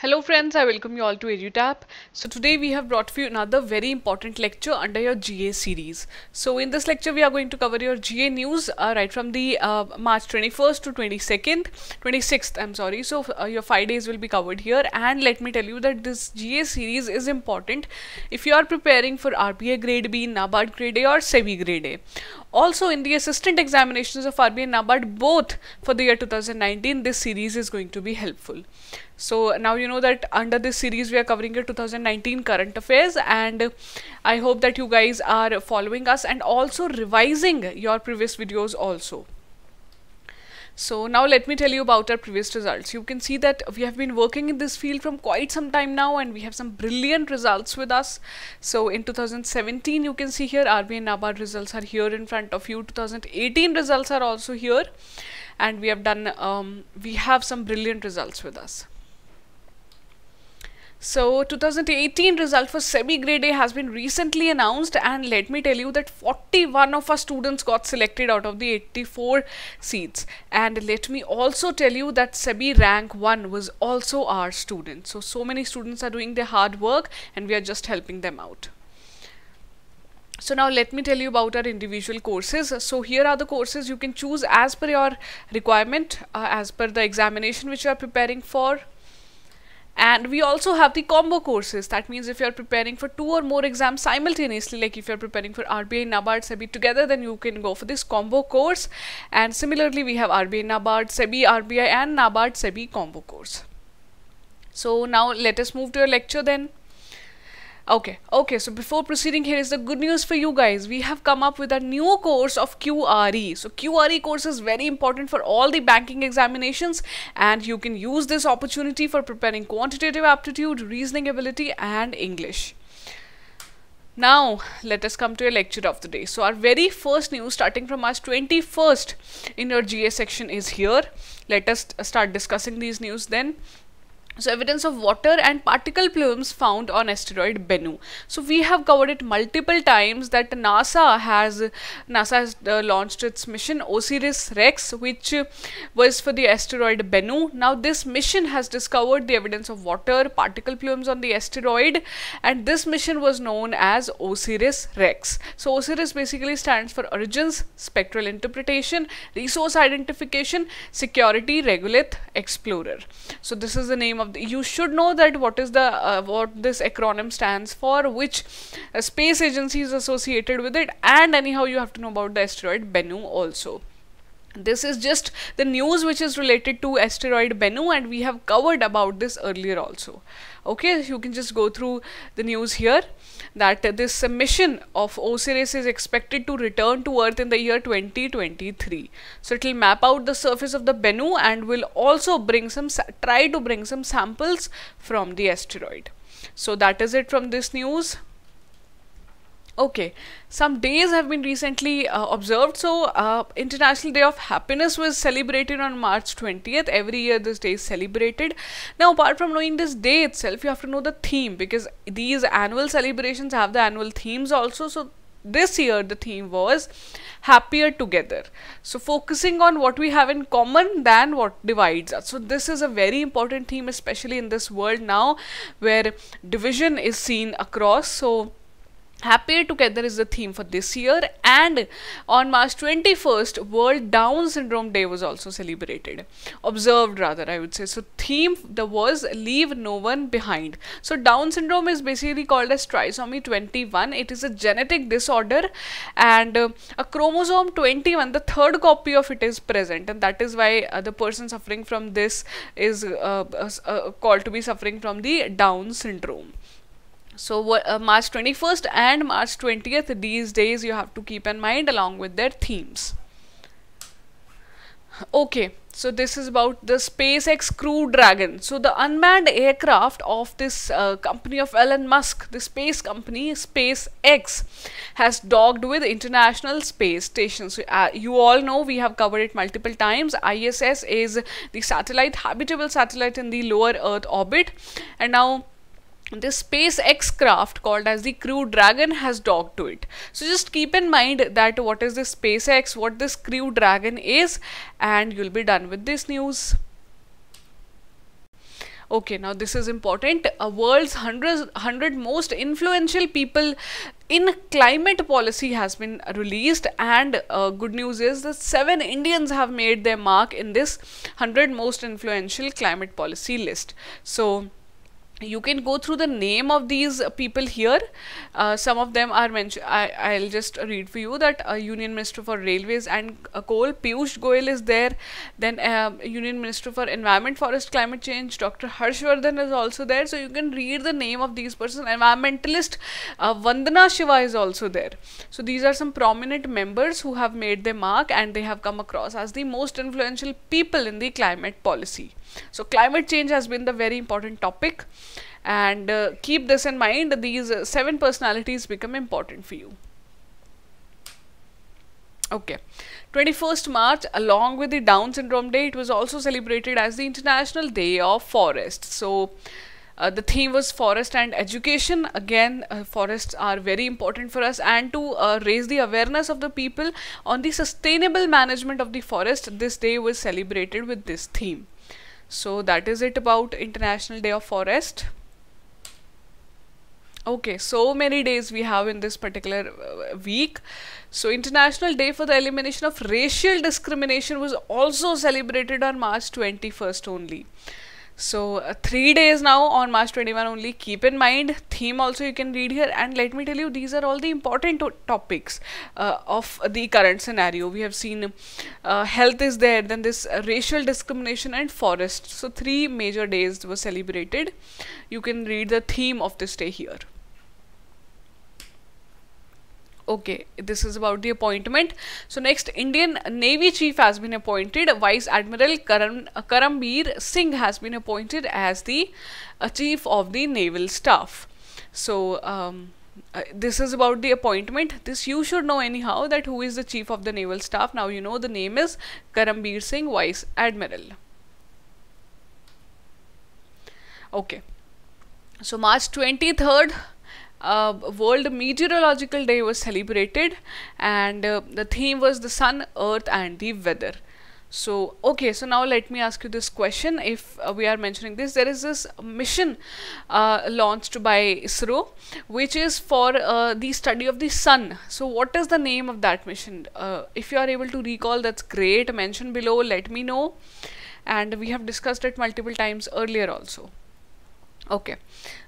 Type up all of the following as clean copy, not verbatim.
Hello friends, I welcome you all to EduTap. So today we have brought for you another very important lecture under your GA series. So in this lecture we are going to cover your GA news right from the March 21st to 26th, I'm sorry. So your 5 days will be covered here, and let me tell you that this GA series is important if you are preparing for RBI Grade B, NABARD Grade A or SEBI Grade A. Also in the assistant examinations of RBI and NABARD both for the year 2019, this series is going to be helpful. So now you know that under this series we are covering your 2019 current affairs, and I hope that you guys are following us and also revising your previous videos also. So now let me tell you about our previous results. You can see that we have been working in this field from quite some time now, and we have some brilliant results with us. So in 2017 you can see here RBI and NABARD results are here in front of you. 2018 results are also here, and we have done we have some brilliant results with us. So 2018 result for SEBI Grade A has been recently announced, and let me tell you that 41 of our students got selected out of the 84 seats. And let me also tell you that SEBI rank 1 was also our student. So many students are doing their hard work and we are just helping them out. So now let me tell you about our individual courses. So here are the courses you can choose as per your requirement, as per the examination which you are preparing for. And we also have the combo courses. That means if you are preparing for 2 or more exams simultaneously, like if you are preparing for RBI, NABARD, SEBI together, then you can go for this combo course. And similarly, we have RBI, NABARD, SEBI, RBI and NABARD, SEBI combo course. So now let us move to your lecture then. Okay, so before proceeding, here is the good news for you guys. We have come up with a new course of QRE. So QRE course is very important for all the banking examinations, and you can use this opportunity for preparing quantitative aptitude, reasoning ability and English. Now let us come to a lecture of the day. So our very first news starting from March 21st in your GA section is here. Let us start discussing these news then. So evidence of water and particle plumes found on asteroid Bennu. So we have covered it multiple times that NASA has launched its mission OSIRIS-REx, which was for the asteroid Bennu. Now this mission has discovered the evidence of water, particle plumes on the asteroid, and this mission was known as OSIRIS-REx. So OSIRIS basically stands for Origins, Spectral Interpretation, Resource Identification, Security, Regolith, Explorer. So this is the name of you should know that what is the what this acronym stands for, which space agency is associated with it, and anyhow you have to know about the asteroid Bennu also. This is just the news which is related to asteroid Bennu, and we have covered about this earlier also. Okay, you can just go through the news here that this mission of OSIRIS is expected to return to Earth in the year 2023. So it will map out the surface of the Bennu and will also try to bring some samples from the asteroid. So that is it from this news. Okay, some days have been recently observed. So International Day of Happiness was celebrated on March 20th. Every year this day is celebrated. Now apart from knowing this day itself, you have to know the theme, because these annual celebrations have the annual themes also. So this year the theme was happier together. So focusing on what we have in common than what divides us. So this is a very important theme, especially in this world now where division is seen across. So happier together is the theme for this year. And on March 21st, World Down Syndrome Day was also observed rather, I would say. So theme was leave no one behind. So Down syndrome is basically called as trisomy 21. It is a genetic disorder, and a chromosome 21, the third copy of it, is present, and that is why the person suffering from this is called to be suffering from the Down syndrome. So March 21st and March 20th, these days you have to keep in mind along with their themes. Okay, so this is about the SpaceX Crew Dragon. So the unmanned aircraft of this company of Elon Musk, the space company SpaceX, has docked with International Space Station. So you all know, we have covered it multiple times. ISS is the habitable satellite in the lower Earth orbit, and now this SpaceX craft called as the Crew Dragon has docked to it. So just keep in mind that what is this SpaceX, what this Crew Dragon is, and you'll be done with this news. Okay, now this is important. World's 100 most influential people in climate policy has been released, and good news is that 7 Indians have made their mark in this 100 most influential climate policy list. So you can go through the name of these people here. Some of them are mentioned. I'll just read for you that Union Minister for Railways and Coal, Piyush Goyal, is there. Then Union Minister for Environment, Forest, Climate Change, Dr. Harshvardhan is also there. So you can read the name of these persons. Environmentalist Vandana Shiva is also there. So these are some prominent members who have made their mark, and they have come across as the most influential people in the climate policy. So climate change has been the very important topic, and keep this in mind. These 7 personalities become important for you. Okay, 21st March, along with the Down Syndrome Day, it was also celebrated as the International Day of Forest. So the theme was forest and education. Again, forests are very important for us, and to raise the awareness of the people on the sustainable management of the forest, this day was celebrated with this theme. So that is it about International Day of Forest. Okay, so many days we have in this particular week. So International Day for the Elimination of Racial Discrimination was also celebrated on March 21st only. So 3 days now on March 21 only. Keep in mind, theme also you can read here, and let me tell you, these are all the important topics of the current scenario. We have seen health is there, then this racial discrimination and forest. So 3 major days were celebrated. You can read the theme of this day here. Okay, this is about the appointment. So next, Indian Navy Chief has been appointed. Vice Admiral Karambir Singh has been appointed as the Chief of the Naval Staff. So this is about the appointment. This you should know anyhow, that who is the Chief of the Naval Staff. Now you know the name is Karambir Singh, Vice Admiral. Okay, so March 23rd, World Meteorological Day was celebrated, and the theme was the sun, earth and the weather. So okay, so now let me ask you this question. If we are mentioning this, there is this mission launched by ISRO, which is for the study of the sun. So what is the name of that mission? If you are able to recall, that's great. Mention below, let me know. And we have discussed it multiple times earlier also. Okay,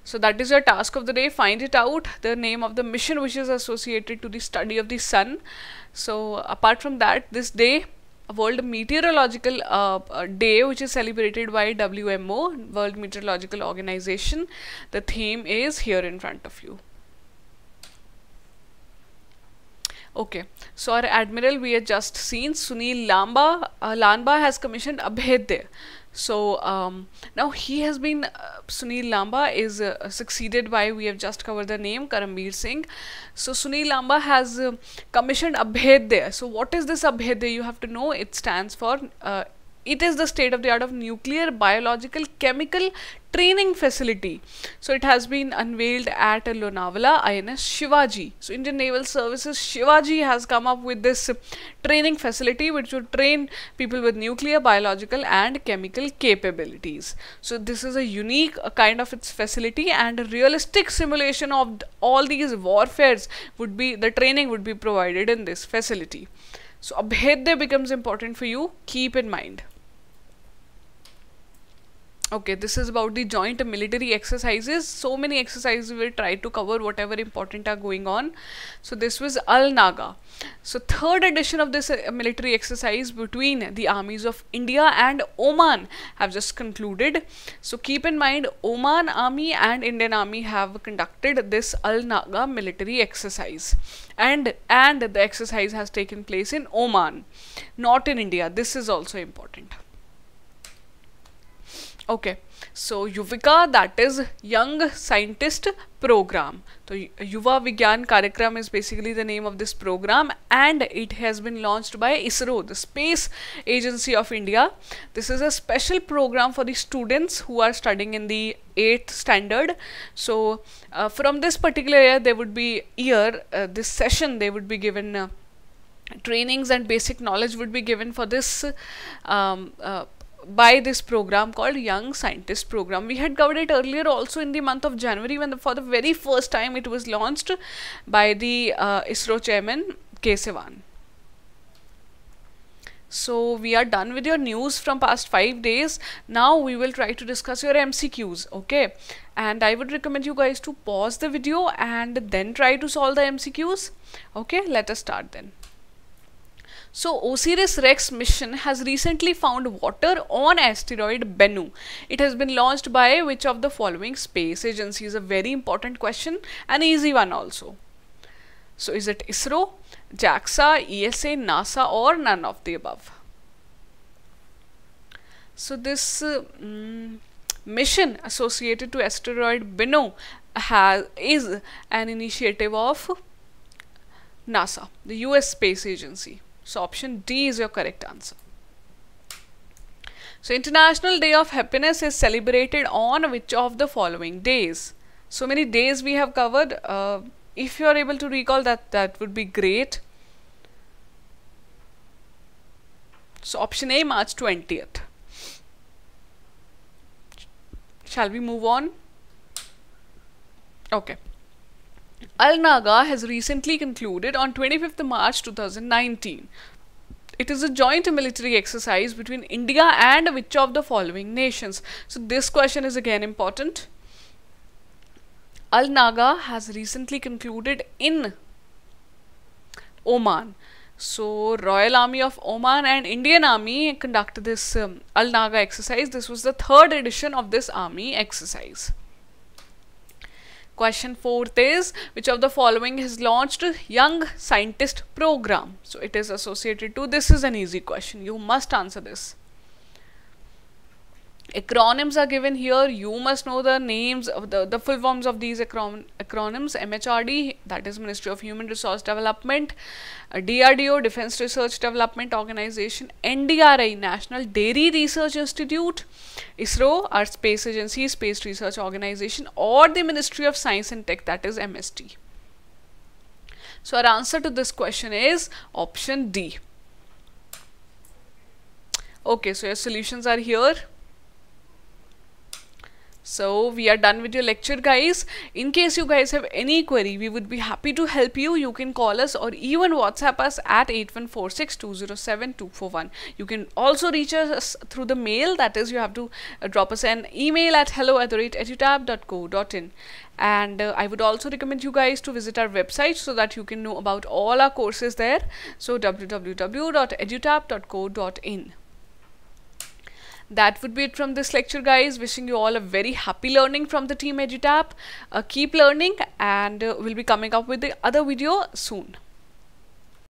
so that is your task of the day. Find it out, the name of the mission which is associated to the study of the sun. So apart from that, this day, World Meteorological Day, which is celebrated by WMO, World Meteorological Organization. The theme is here in front of you. Okay, so our admiral we had just seen, Sunil Lanba has commissioned Abhedya. So now he has been Sunil Lamba is succeeded by, we have just covered the name, Karambir Singh. So Sunil Lamba has commissioned Abhedya. So what is this Abhedya? You have to know. It stands for it is the state of the art of nuclear, biological, chemical training facility. So it has been unveiled at Lonavala INS Shivaji. So Indian Naval Services Shivaji has come up with this training facility which would train people with nuclear, biological and chemical capabilities. So this is a unique kind of its facility, and a realistic simulation of all these warfares would be, the training would be provided in this facility. So Abhedya becomes important for you, keep in mind. Okay, this is about the joint military exercises. So many exercises we will try to cover, whatever important are going on. So this was Al Naga. So third edition of this military exercise between the armies of India and Oman have just concluded. So keep in mind, Oman army and Indian army have conducted this Al Naga military exercise, and the exercise has taken place in Oman, not in India. This is also important. Okay, so Yuvika, that is Young Scientist Program. So Yuva Vigyan Karyakram is basically the name of this program, and it has been launched by ISRO, the Space Agency of India. This is a special program for the students who are studying in the 8th standard. So from this particular year, they would be this session, they would be given trainings and basic knowledge would be given for this by this program called Young Scientist Program. We had covered it earlier also in the month of January, when for the very first time it was launched by the ISRO chairman K. Sivan. So we are done with your news from past 5 days. Now we will try to discuss your MCQs, okay? And I would recommend you guys to pause the video and then try to solve the MCQs. Okay, let us start then. So OSIRIS-REx mission has recently found water on asteroid Bennu. It has been launched by which of the following space agencies? A very important question, an easy one also. So is it ISRO, JAXA, ESA, NASA, or none of the above? So this mission associated to asteroid Bennu is an initiative of NASA, the US space agency. So option D is your correct answer. So International Day of Happiness is celebrated on which of the following days? So many days we have covered. If you are able to recall that would be great. So option A, March 20th. Shall we move on? Okay. Al-Naga has recently concluded on 25th March 2019. It is a joint military exercise between India and which of the following nations? So this question is again important. Al-Naga has recently concluded in Oman. So Royal Army of Oman and Indian Army conducted this Al-Naga exercise. This was the 3rd edition of this army exercise. Question 4th is, which of the following has launched Young Scientist Program? So it is associated to, this is an easy question, you must answer this. Acronyms are given here. You must know the names of the full forms of these acronyms. MHRD, that is Ministry of Human Resource Development. DRDO, Defense Research Development Organization. NDRI, National Dairy Research Institute. ISRO, our space agency, Space Research Organization. Or the Ministry of Science and Tech, that is MST. So our answer to this question is option D. Okay, so your solutions are here. So we are done with your lecture, guys. In case you guys have any query, we would be happy to help you. You can call us or even WhatsApp us at 8146207241. You can also reach us through the mail. That is, you have to drop us an email at hello@edutab.co.in. And I would also recommend you guys to visit our website so that you can know about all our courses there. So www.edutab.co.in. That would be it from this lecture, guys. Wishing you all a very happy learning from the team EduTap. Keep learning, and we'll be coming up with the other video soon.